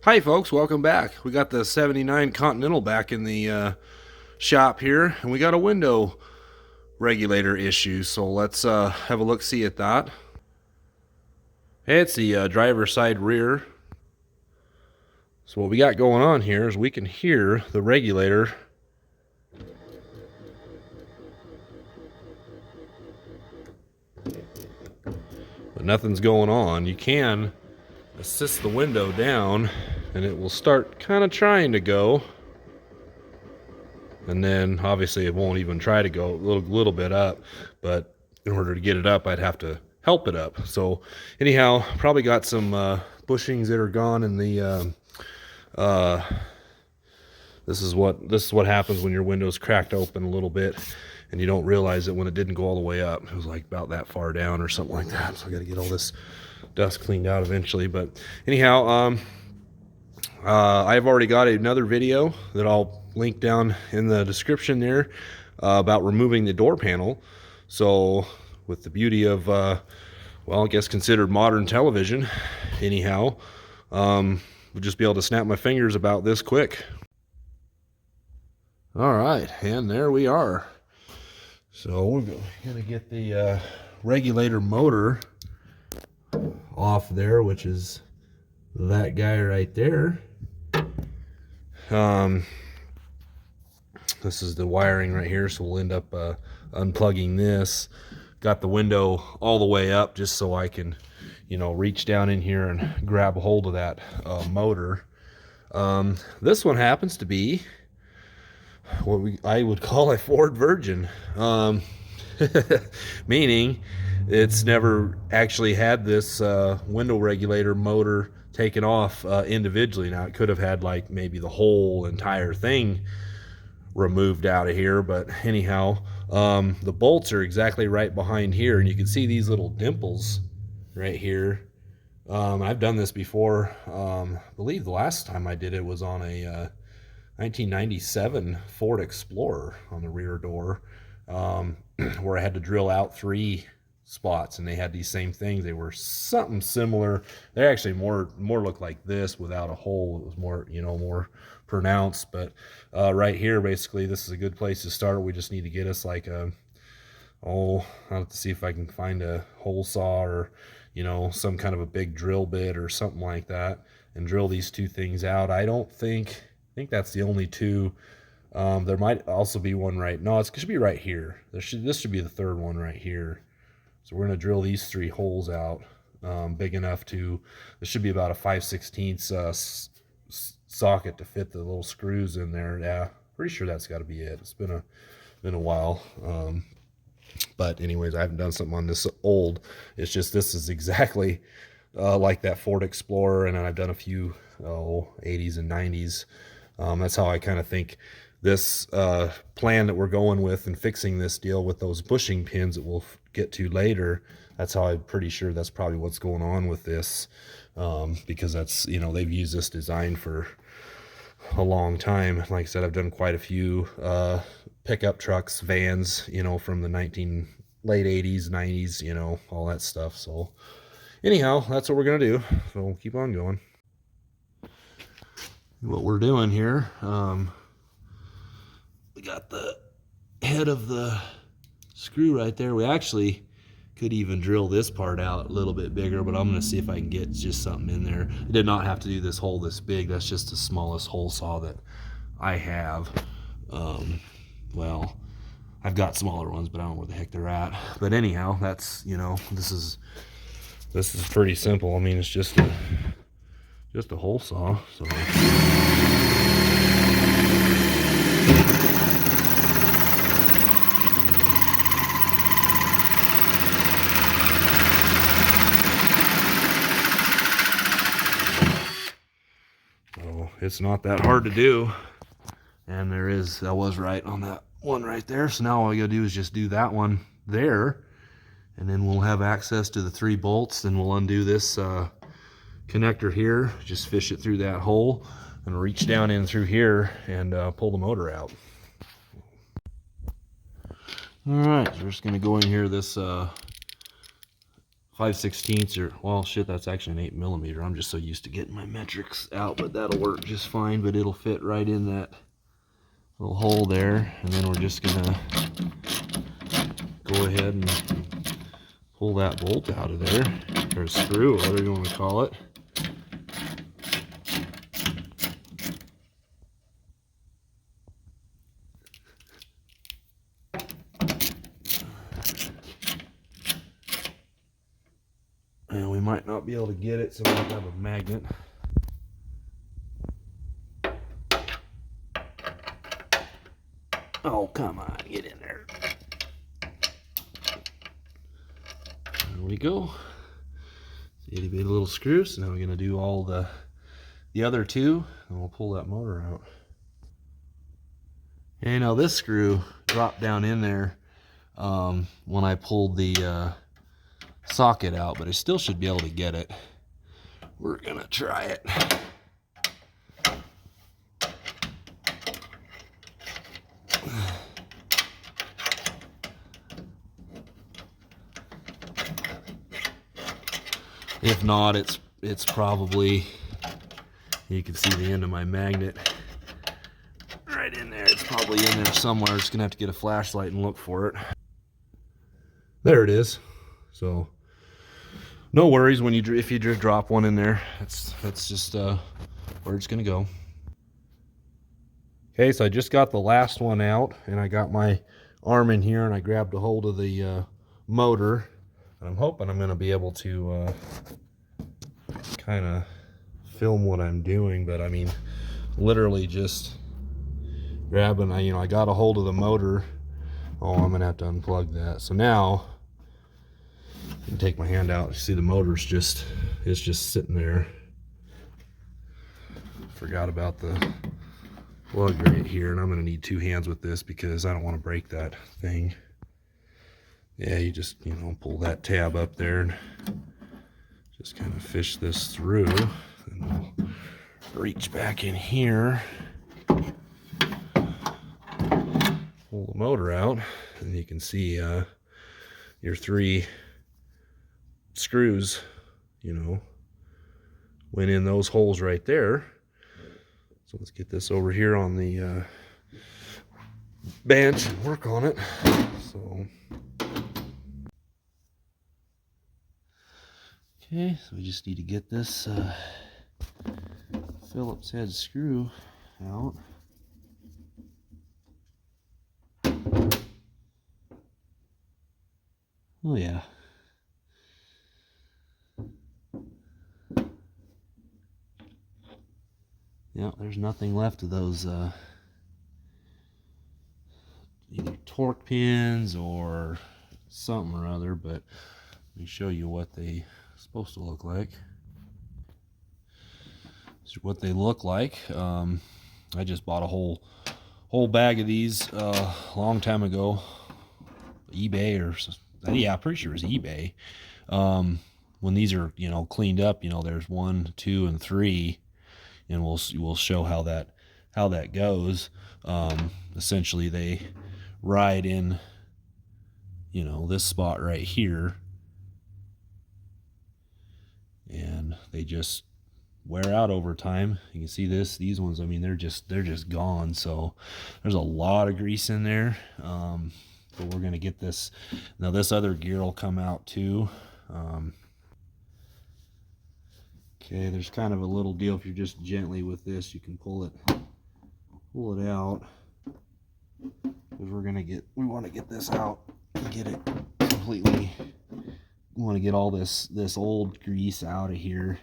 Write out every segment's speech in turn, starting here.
Hi folks, welcome back. We got the 79 Continental back in the shop here, and we got a window regulator issue, so let's have a look-see at that. It's the driver's side rear. So what we got going on here is we can hear the regulator but nothing's going on. You can assist the window down and it will start kind of trying to go, and then obviously it won't even try to go a little bit up, but in order to get it up I'd have to help it up. So anyhow, probably got some bushings that are gone in the this is what happens when your window's cracked open a little bit and you don't realize it when it didn't go all the way up. It was like about that far down or something like that. So I got to get all this dust cleaned out eventually. But anyhow, I've already got another video that I'll link down in the description there about removing the door panel. So with the beauty of well, I guess considered modern television, anyhow, we'll just be able to snap my fingers about this quick. All right, and there we are. So we're gonna get the regulator motor off there, which is that guy right there. This is the wiring right here, so we'll end up unplugging this. Got the window all the way up just so I can, you know, reach down in here and grab a hold of that motor. This one happens to be what I would call a Ford Virgin, meaning it's never actually had this window regulator motor taken off individually. Now it could have had like maybe the whole entire thing removed out of here, but anyhow, the bolts are exactly right behind here, and you can see these little dimples right here. I've done this before. I believe the last time I did it was on a 1997 Ford Explorer on the rear door, where I had to drill out 3 spots, and they had these same things. They were something similar. They actually more looked like this without a hole. It was more, you know, more pronounced. But right here, basically, this is a good place to start. We just need to get us like a, I'll have to see if I can find a hole saw or, you know, some kind of a big drill bit or something like that, and drill these 2 things out. I think that's the only 2. There might also be one right, no, it should be right here. This should be the 3rd one right here. So we're going to drill these 3 holes out, big enough to, this should be about a 5/16 socket to fit the little screws in there. Yeah, pretty sure that's got to be it. It's been a while. But anyways, I haven't done something on this old. It's just this is exactly like that Ford Explorer, and I've done a few 80s and 90s. That's how I kind of think this plan that we're going with and fixing this deal with those bushing pins that we'll get to later, that's how I'm pretty sure that's probably what's going on with this, because that's, you know, they've used this design for a long time. Like I said, I've done quite a few pickup trucks, vans, you know, from the late 80s, 90s, you know, all that stuff. So anyhow, that's what we're gonna do. So we'll keep on going. What we're doing here, we got the head of the screw right there. We actually could even drill this part out a little bit bigger, but I'm going to see if I can get just something in there. I did not have to do this hole this big. That's just the smallest hole saw that I have. Well, I've got smaller ones, but I don't know where the heck they're at. But anyhow, that's, you know, this is pretty simple. I mean, it's just a hole saw. So it's not that hard to do, and I was right on that one right there. So now all I gotta do is just do that one there, and then we'll have access to the 3 bolts. Then we'll undo this connector here, just fish it through that hole and reach down in through here and pull the motor out. All right, so we're just gonna go in here this 5/16 or, well, shit, that's actually an 8mm. I'm just so used to getting my metrics out, but that'll work just fine. But it'll fit right in that little hole there, and then we're just gonna go ahead and pull that bolt out of there, or screw, whatever you want to call it. And we might not be able to get it, so we'll have a magnet. Oh, come on, get in there. There we go. Itty bitty little screws. So now we're gonna do all the other two, and we'll pull that motor out. And now this screw dropped down in there when I pulled the socket out, but I still should be able to get it. We're gonna try it. If not, it's probably, you can see the end of my magnet right in there. It's probably in there somewhere. Just gonna have to get a flashlight and look for it. There it is. So no worries when if you just drop one in there. That's just where it's gonna go. Okay, so I just got the last one out, and I got my arm in here, and I grabbed a hold of the motor. And I'm hoping I'm gonna be able to kind of film what I'm doing, but I mean, literally just grabbing, I got a hold of the motor. Oh, I'm gonna have to unplug that. So now I can take my hand out. You see the motor's just sitting there. Forgot about the plug right here, and I'm gonna need two hands with this because I don't want to break that thing. Yeah, you just pull that tab up there and just kind of fish this through, and we'll reach back in here, pull the motor out, and you can see your three screws went in those holes right there. So let's get this over here on the bench and work on it. So okay, so we just need to get this Phillips head screw out. Oh yeah. Yeah, there's nothing left of those either torque pins or something or other, but let me show you what they supposed to look like. This is what they look like. I just bought a whole bag of these a long time ago, eBay or yeah, I'm pretty sure it was eBay. When these are cleaned up, there's 1, 2, and 3, and we'll show how that goes. Essentially, they ride in this spot right here, and they just wear out over time. You can see these ones, I mean, they're just gone. So there's a lot of grease in there. But we're gonna get this. Now this other gear will come out too. Okay, there's kind of a little deal. If you're just gently with this, you can pull it out, because we want to get this out and get it completely. We want to get all this old grease out of here.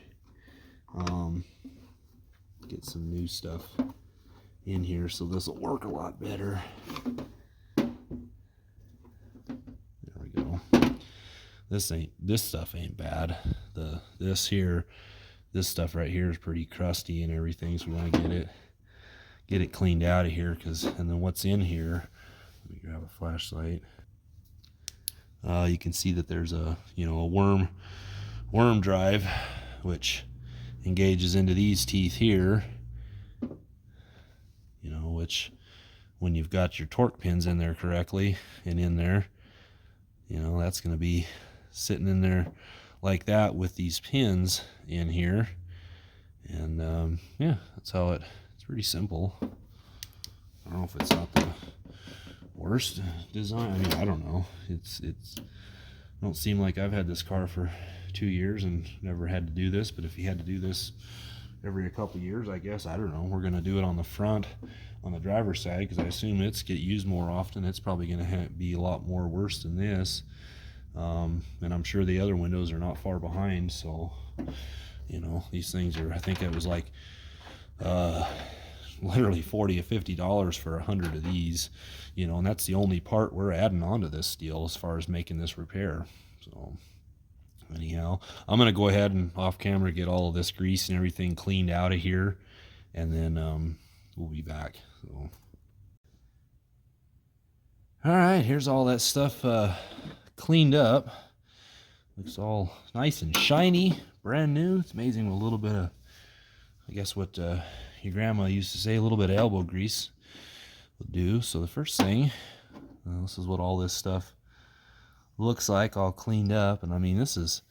Get some new stuff in here, so this will work a lot better. There we go. This stuff ain't bad. This stuff right here is pretty crusty and everything, so we want to get it cleaned out of here, and then what's in here, let me grab a flashlight. You can see that there's a worm drive, which engages into these teeth here, which when you've got your torque pins in there correctly and in there, that's going to be sitting in there like that with these pins in here. And yeah, that's how it's pretty simple. I don't know if it's not the worst design. I mean, I don't know. It don't seem like I've had this car for 2 years and never had to do this, but if you had to do this every couple years, I guess, I don't know. We're going to do it on the front, on the driver's side, because I assume it's get used more often. It's probably going to be a lot more worse than this. And I'm sure the other windows are not far behind, so, you know, these things are, I think it was like literally $40 or $50 for 100 of these, you know, and that's the only part we're adding on to this deal as far as making this repair. So anyhow, I'm going to go ahead and off camera get all of this grease and everything cleaned out of here, and then we'll be back. So all right, here's all that stuff cleaned up. Looks all nice and shiny, brand new. It's amazing what a little bit of, I guess what your grandma used to say, a little bit of elbow grease will do. So the first thing, this is what all this stuff looks like, all cleaned up. And I mean, this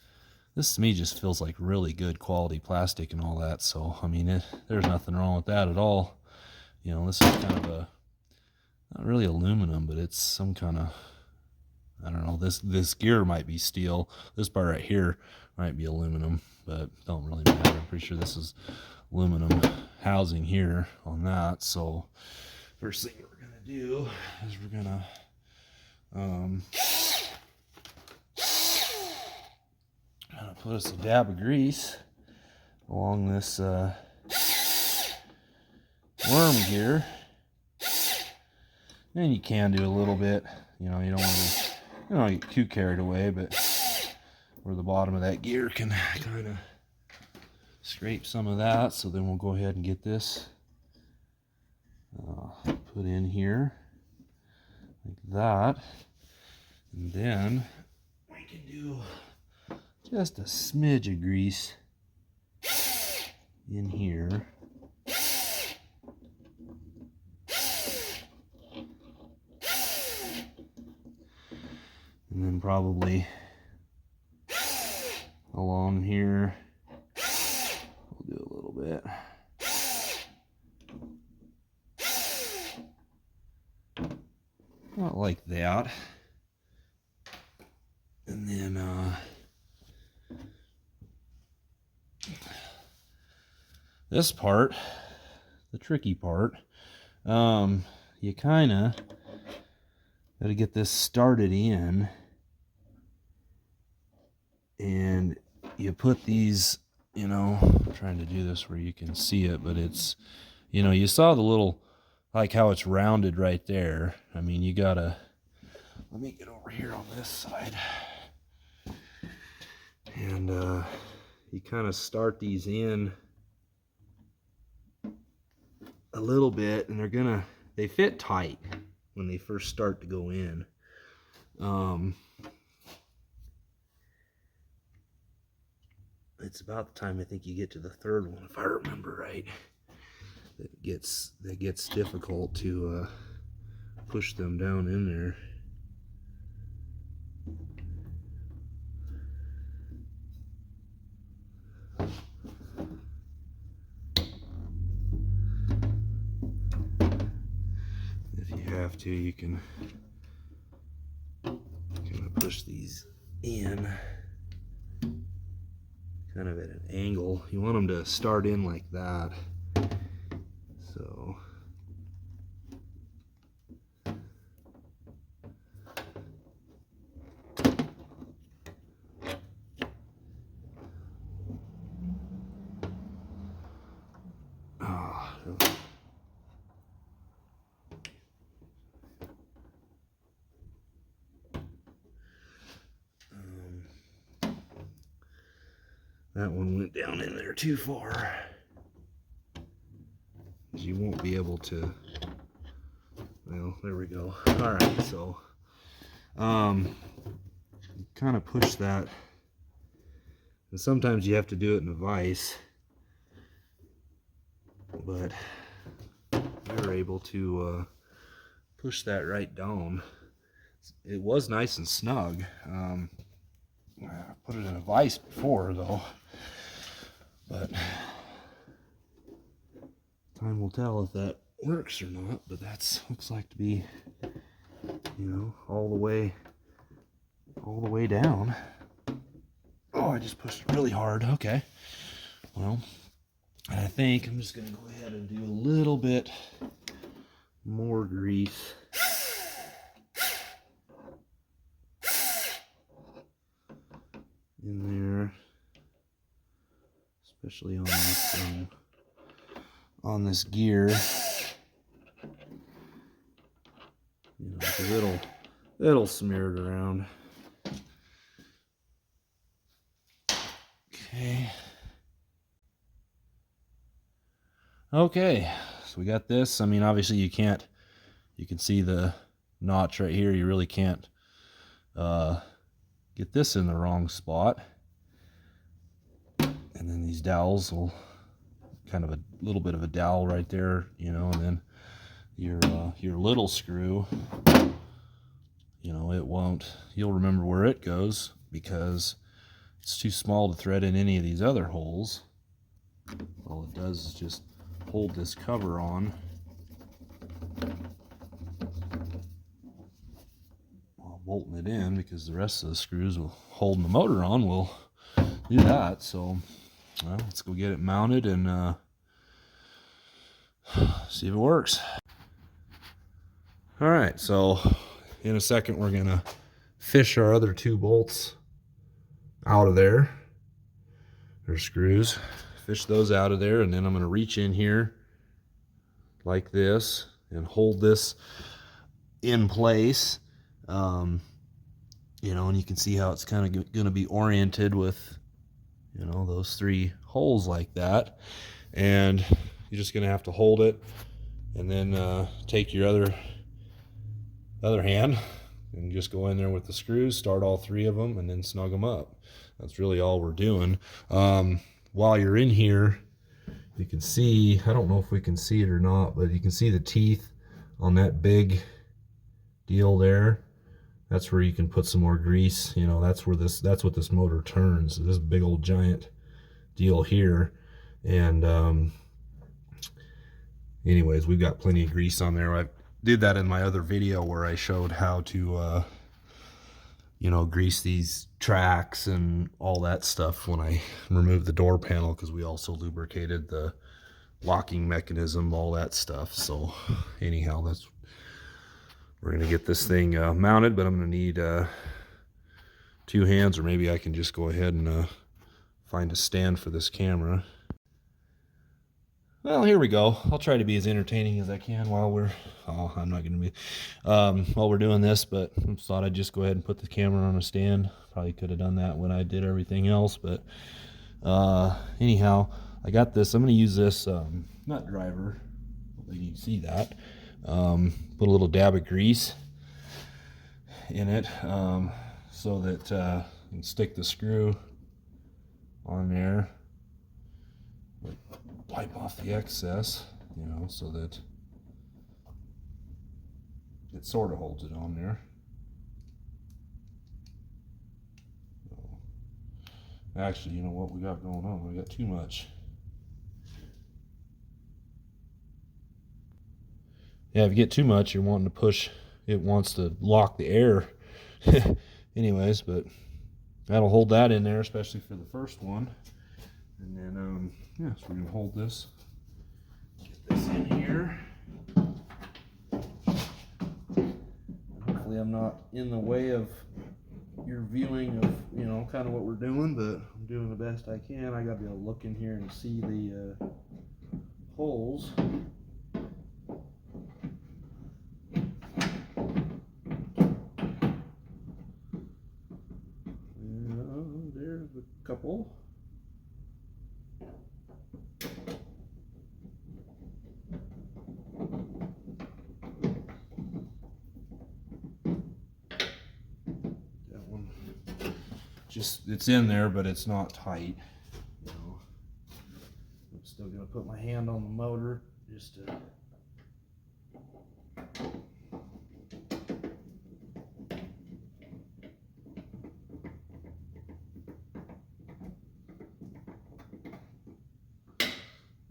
to me just feels like really good quality plastic and all that. So I mean, there's nothing wrong with that at all. You know, this is kind of a, not really aluminum, but it's some kind of, I don't know, this gear might be steel. This part right here might be aluminum, but don't really matter. I'm pretty sure this is aluminum housing here on that. So first thing we're gonna do is we're gonna put us a dab of grease along this worm here. And you can do a little bit, you know, you don't want to get too carried away, but where the bottom of that gear can kind of scrape some of that. So then we'll go ahead and get this put in here like that, and then we can do just a smidge of grease in here. And then probably along here, we'll do a little bit. Not like that. And then this part, the tricky part, you kind of got to get this started in, and you put these, you know, I'm trying to do this where you can see it, but it's, you know, you saw the little, like how it's rounded right there. I mean, you gotta, let me get over here on this side, and you kind of start these in a little bit, and they fit tight when they first start to go in. It's about the time I think you get to the third one, if I remember right, that gets difficult to push them down in there. If you have to, you can kind of push these in kind of at an angle. You want them to start in like that. So that one went down in there too far. You won't be able to, well, there we go. All right, so kind of push that, and sometimes you have to do it in a vise, but you're able to push that right down. It was nice and snug. I put it in a vise before though, but time will tell if that works or not. But that's looks like to be, you know, all the way down. Oh, I just pushed it really hard. Okay. Well, I think I'm just gonna go ahead and do a little bit more grease. In there, especially on this gear, you know, because it'll smear it around. Okay, so we got this. I mean, obviously you can see the notch right here. You really can't get this in the wrong spot. And then these dowels will kind of a little bit of a dowel right there, you know, and then your little screw, you know, it won't, you'll remember where it goes because it's too small to thread in any of these other holes. All it does is just hold this cover on while bolting it in, because the rest of the screws will holding the motor on will do that. So well, let's go get it mounted and see if it works. All right, so in a second we're gonna fish our other 2 bolts out of there. There's screws. Fish those out of there, and then I'm gonna reach in here like this and hold this in place. You know, and you can see how it's kind of gonna be oriented with, you know, those 3 holes like that. And you're just gonna have to hold it and then take your other hand and just go in there with the screws, start all 3 of them, and then snug them up. That's really all we're doing. While you're in here, you can see, I don't know if we can see it or not, but you can see the teeth on that big deal there. That's where you can put some more grease. You know, that's what this motor turns. This big old giant deal here. And anyways, we've got plenty of grease on there. I did that in my other video where I showed how to you know, grease these tracks and all that stuff when I removed the door panel, because we also lubricated the locking mechanism, all that stuff. So anyhow, we're gonna get this thing mounted, but I'm gonna need 2 hands, or maybe I can just go ahead and find a stand for this camera. Well, here we go. I'll try to be as entertaining as I can while we're, I'm not going to be, while we're doing this, but I thought I'd just go ahead and put the camera on a stand. Probably could have done that when I did everything else, but anyhow, I got this. I'm going to use this nut driver. Hopefully you can see that. Put a little dab of grease in it so that you can stick the screw on there. Wipe off the excess, you know, so that it sort of holds it on there. So, actually, you know what we got going on? We got too much. Yeah, if you get too much, you're wanting to push, it wants to lock the air. Anyways, but that'll hold that in there, especially for the first one. And then, yeah, so we're gonna hold this, get this in here. Hopefully I'm not in the way of your viewing of, you know, kind of what we're doing, but I'm doing the best I can. I gotta be able to look in here and see the holes. There's a couple. Just, it's in there, but it's not tight. You know, I'm still gonna put my hand on the motor just to.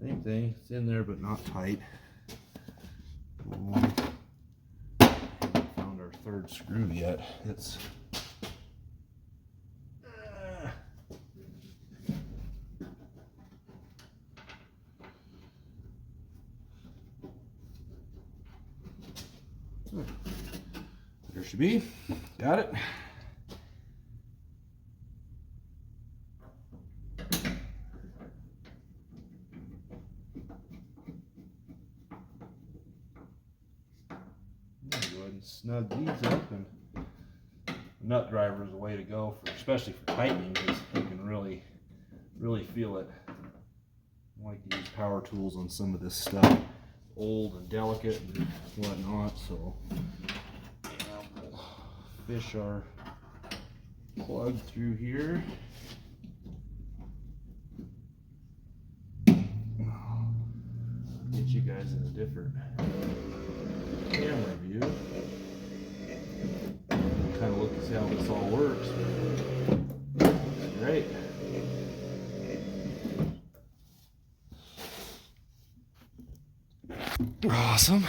Same thing, it's in there but not tight. Haven't found our third screw yet. It's there should be. Got it. Go ahead and snug these up, and the nut driver is the way to go, for, especially for tightening, because you can really feel it. I like to use power tools on some of this stuff, old and delicate and whatnot. So we'll fish our plug through here. Get you guys in a different camera view. Kind of look to see how this all works. Great. Awesome.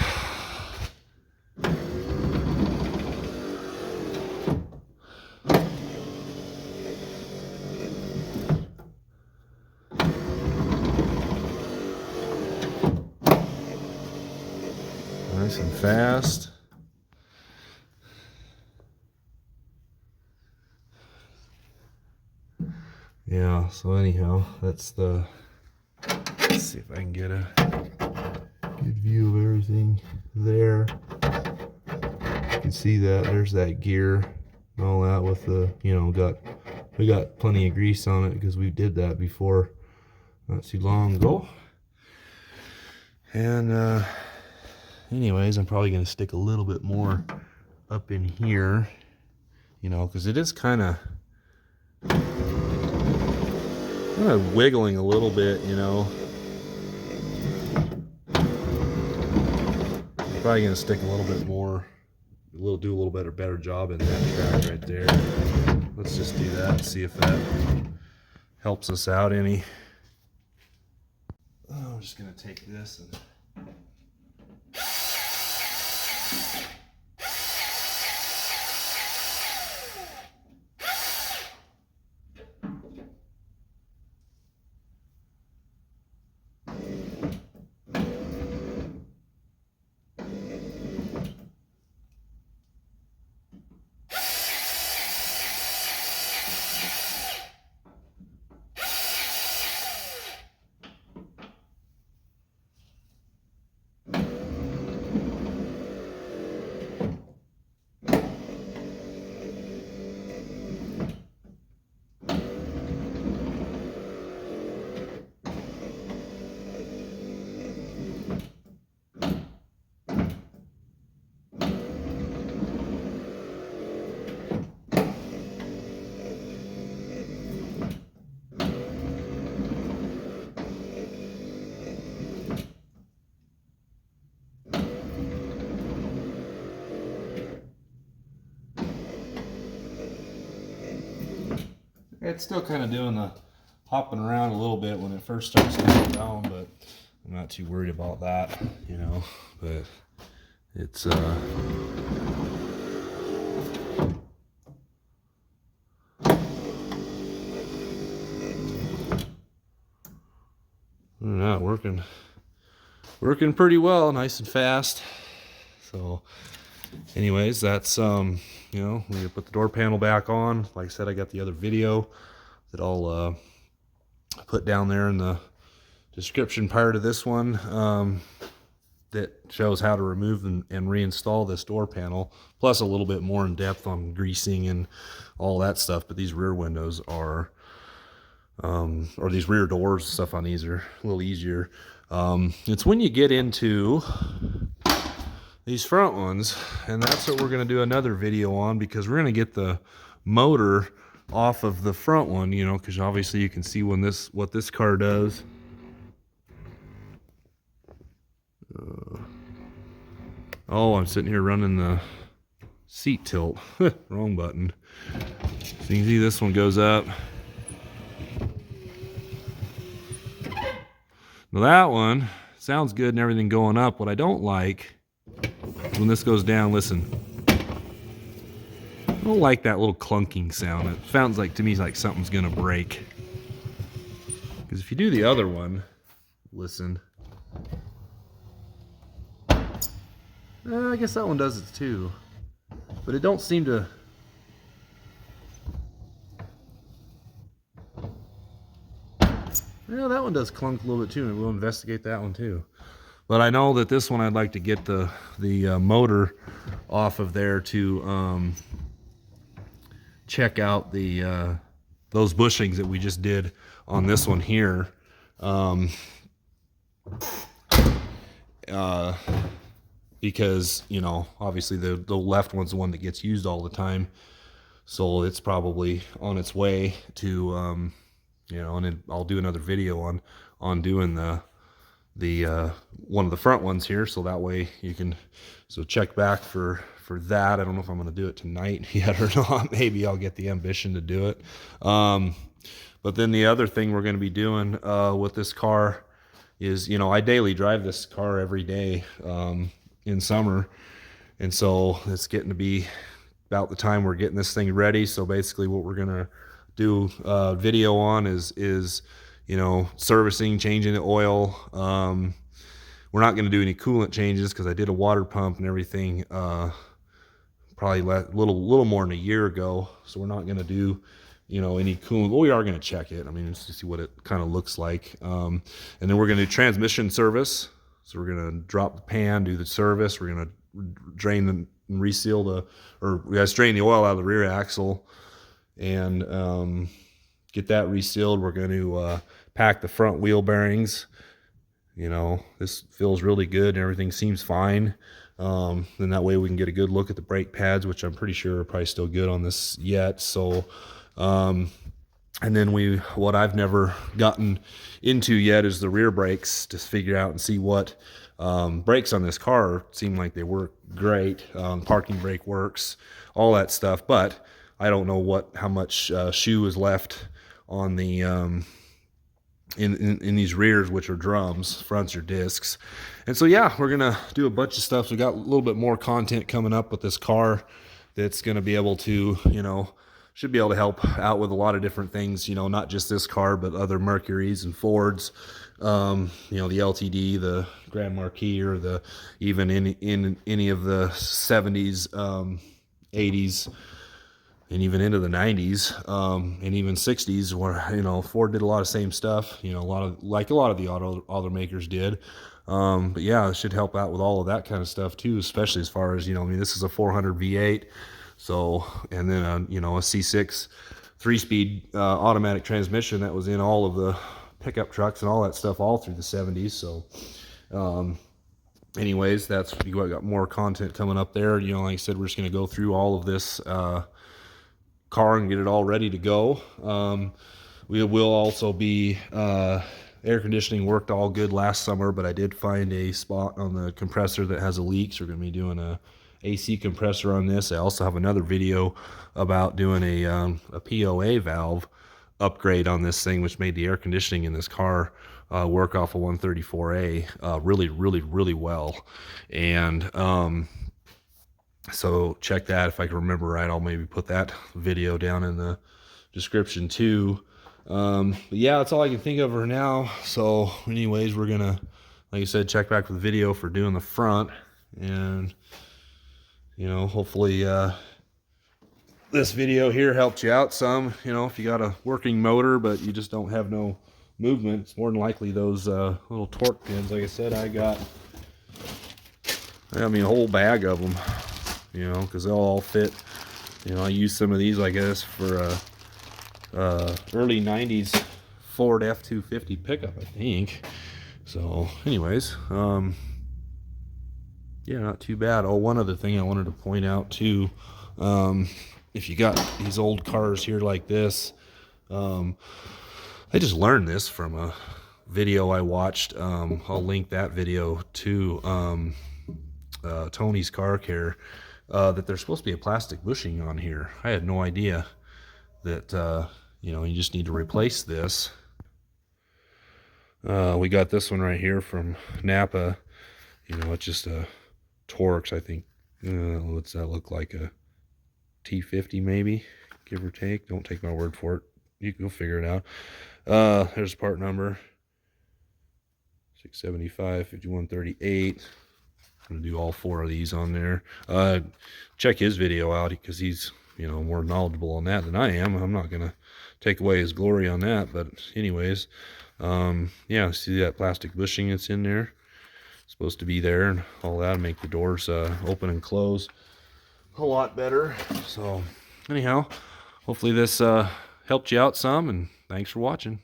Nice and fast. Yeah, so anyhow, that's the, let's see if I can get a good view of everything there. You can see that there's that gear and all that with the, you know, we got plenty of grease on it because we did that before not too long ago. And anyways, I'm probably going to stick a little bit more up in here, you know, because it is kind of wiggling a little bit, you know. I'm probably going to stick a little bit more, do a little better job in that track right there. Let's just do that and see if that helps us out any. I'm just going to take this and it's still kind of doing the hopping around a little bit when it first starts to go down, but I'm not too worried about that, you know. But it's not working pretty well, nice and fast. So anyways, that's you know, we put the door panel back on. Like I said, I got the other video that I'll put down there in the description part of this one, that shows how to remove and reinstall this door panel, plus a little bit more in depth on greasing and all that stuff. But these rear windows are or these rear doors, stuff on these are a little easier. It's when you get into these front ones, and that's what we're going to do another video on, because we're going to get the motor off of the front one, you know, because obviously you can see when what this car does. Oh, I'm sitting here running the seat tilt. Wrong button. So you can see this one goes up. Now that one sounds good and everything going up. What I don't like is when this goes down, listen. I don't like that little clunking sound. It sounds like, to me, like something's gonna break. Because if you do the other one, listen. I guess that one does it too. But it don't seem to... Yeah, that one does clunk a little bit too, and we'll investigate that one too. But I know that this one I'd like to get the motor off of there to check out the those bushings that we just did on this one here. Because, you know, obviously the left one's the one that gets used all the time, so it's probably on its way to you know, and then I'll do another video on doing the one of the front ones here, so that way you can check back for that. I don't know if I'm going to do it tonight yet or not. Maybe I'll get the ambition to do it. But then the other thing we're going to be doing with this car is, you know, I daily drive this car every day in summer, and so it's getting to be about the time we're getting this thing ready. So basically what we're going to do video on is you know, servicing, changing the oil. We're not going to do any coolant changes because I did a water pump and everything probably a little more than a year ago, so we're not going to do, you know, any coolant. Well, we are going to check it, I mean, just to see what it kind of looks like. And then we're going to do transmission service. So we're going to drop the pan, do the service. We're going to drain and reseal we got to drain the oil out of the rear axle and get that resealed. We're going to pack the front wheel bearings. You know, this feels really good and everything seems fine. Then that way we can get a good look at the brake pads, which I'm pretty sure are probably still good on this yet. So, and then what I've never gotten into yet is the rear brakes, to figure out and see what brakes on this car seem like they work great. Parking brake works, all that stuff, but I don't know how much shoe is left on the in these rears, which are drums, fronts are discs. And so yeah, we're gonna do a bunch of stuff. So we got a little bit more content coming up with this car that's gonna be able to, you know, should be able to help out with a lot of different things, you know, not just this car, but other Mercurys and Fords, you know, the LTD, the Grand Marquis, or even in any of the 70s, 80s, and even into the 90s, and even 60s, where, you know, Ford did a lot of same stuff, you know, a lot of the automakers did. But yeah, it should help out with all of that kind of stuff too, especially as far as, you know, I mean, this is a 400 V8, so, and then you know, a C6 3-speed automatic transmission that was in all of the pickup trucks and all that stuff all through the 70s. So anyways, you got more content coming up there. You know, like I said, we're just going to go through all of this car and get it all ready to go. We will also be air conditioning worked all good last summer, but I did find a spot on the compressor that has a leak, so we're going to be doing a AC compressor on this. I also have another video about doing a POA valve upgrade on this thing, which made the air conditioning in this car work off a 134A really well. And so check that. If I can remember right, I'll maybe put that video down in the description too. But yeah, that's all I can think of for now. So anyways, we're gonna, like I said, check back with the video for doing the front, and you know, hopefully this video here helped you out some. You know, if you got a working motor but you just don't have no movement, it's more than likely those little torque pins. Like I said, I mean, a whole bag of them, you know, because they'll all fit. You know, I use some of these, I guess, for early 90s Ford F-250 pickup, I think. So anyways, yeah, not too bad. Oh, one other thing I wanted to point out too, if you got these old cars here like this, I just learned this from a video I watched. I'll link that video to Tony's Car Care, that there's supposed to be a plastic bushing on here. I had no idea that, you know, you just need to replace this. We got this one right here from Napa. You know, it's just a Torx, I think. What's that look like? A T50 maybe, give or take. Don't take my word for it. You can go figure it out. There's part number 675 5138. I'm gonna do all 4 of these on there. Check his video out because he's, you know, more knowledgeable on that than I am. I'm not gonna take away his glory on that, but anyways, yeah, see that plastic bushing that's in there? It's supposed to be there and all that, make the doors open and close a lot better. So anyhow, hopefully this helped you out some, and thanks for watching.